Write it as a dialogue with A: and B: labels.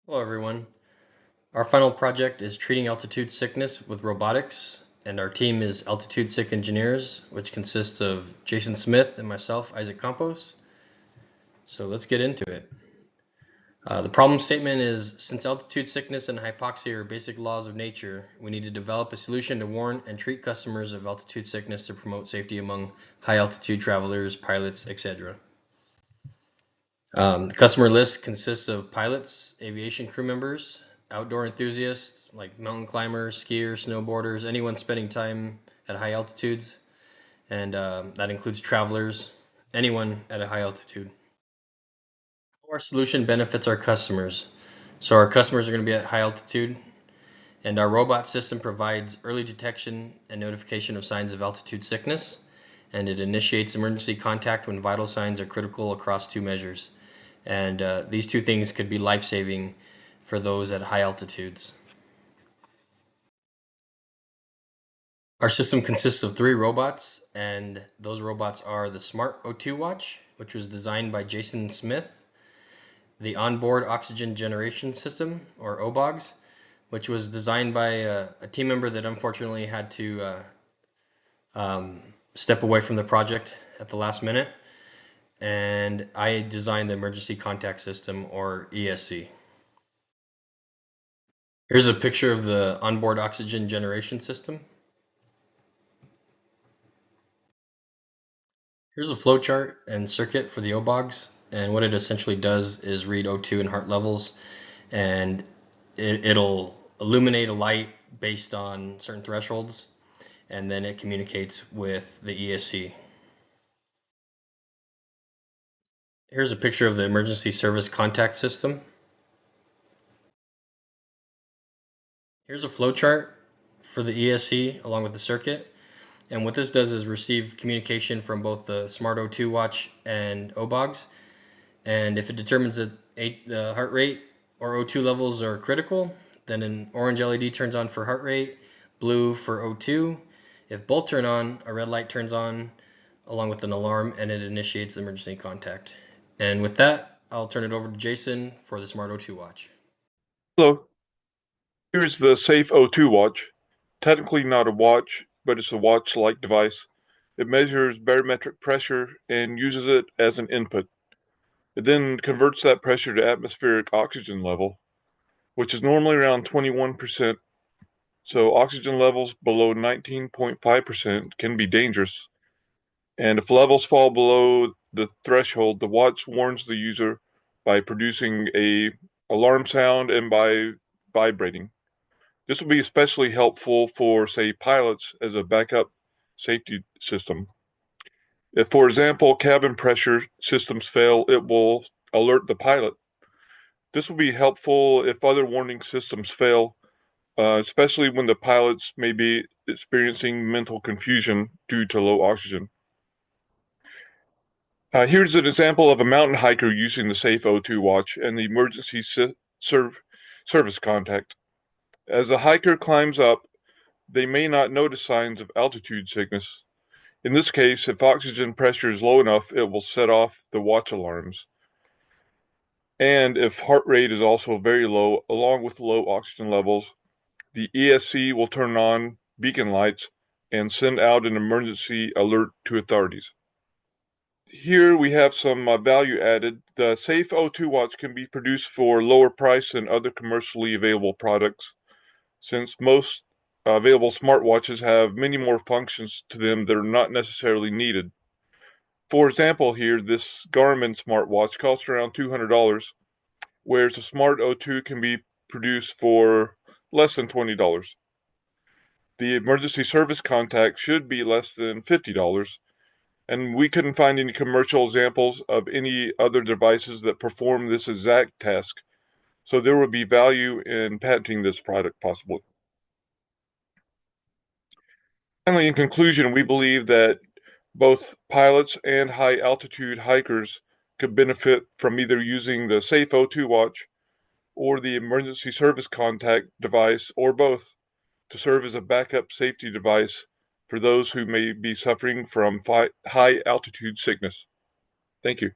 A: Hello, everyone. Our final project is treating altitude sickness with robotics, and our team is Altitude Sick Engineers, which consists of Jason Smith and myself, Isaac Campos. So let's get into it. The problem statement is, since altitude sickness and hypoxia are basic laws of nature, we need to develop a solution to warn and treat customers of altitude sickness to promote safety among high altitude travelers, pilots, etc. The customer list consists of pilots, aviation crew members, outdoor enthusiasts like mountain climbers, skiers, snowboarders, anyone spending time at high altitudes, and that includes travelers, anyone at a high altitude. Our solution benefits our customers. So our customers are going to be at high altitude, and our robot system provides early detection and notification of signs of altitude sickness, and it initiates emergency contact when vital signs are critical across two measures. And these two things could be life-saving for those at high altitudes. Our system consists of 3 robots, and those robots are the Smart O2 Watch, which was designed by Jason Smith, the Onboard Oxygen Generation System, or OBOGS, which was designed by a team member that unfortunately had to step away from the project at the last minute, and I designed the Emergency Contact System, or ESC. Here's a picture of the onboard oxygen generation system. Here's a flowchart and circuit for the OBOGs, and what it essentially does is read O2 and heart levels, and it'll illuminate a light based on certain thresholds, and then it communicates with the ESC. Here's a picture of the emergency service contact system. Here's a flowchart for the ESC along with the circuit. And what this does is receive communication from both the Smart O2 watch and OBOGs. And if it determines that the heart rate or O2 levels are critical, then an orange LED turns on for heart rate, blue for O2. If both turn on, a red light turns on along with an alarm, and it initiates emergency contact. And with that, I'll turn it over to Jason for the Smart O2 watch.
B: Hello. Here's the Safe O2 watch. Technically not a watch, but it's a watch-like device. It measures barometric pressure and uses it as an input. It then converts that pressure to atmospheric oxygen level, which is normally around 21%. So oxygen levels below 19.5% can be dangerous. And if levels fall below the threshold, the watch warns the user by producing a alarm sound and by vibrating. This will be especially helpful for, say, pilots as a backup safety system. If, for example, cabin pressure systems fail, it will alert the pilot. This will be helpful if other warning systems fail, especially when the pilots may be experiencing mental confusion due to low oxygen. Here's an example of a mountain hiker using the Safe O2 watch and the emergency service contact. As a hiker climbs up, they may not notice signs of altitude sickness. In this case, if oxygen pressure is low enough, it will set off the watch alarms. And if heart rate is also very low, along with low oxygen levels, the ESC will turn on beacon lights and send out an emergency alert to authorities. Here we have some value added. The Safe O2 watch can be produced for lower price than other commercially available products, since most available smartwatches have many more functions to them that are not necessarily needed. For example, here, this Garmin smartwatch costs around $200, whereas a Smart O2 can be produced for less than $20. The emergency service contact should be less than $50, and we couldn't find any commercial examples of any other devices that perform this exact task, so there would be value in patenting this product possibly. Finally, in conclusion, we believe that both pilots and high altitude hikers could benefit from either using the Safe O2 watch or the emergency service contact device, or both, to serve as a backup safety device for those who may be suffering from high altitude sickness. Thank you.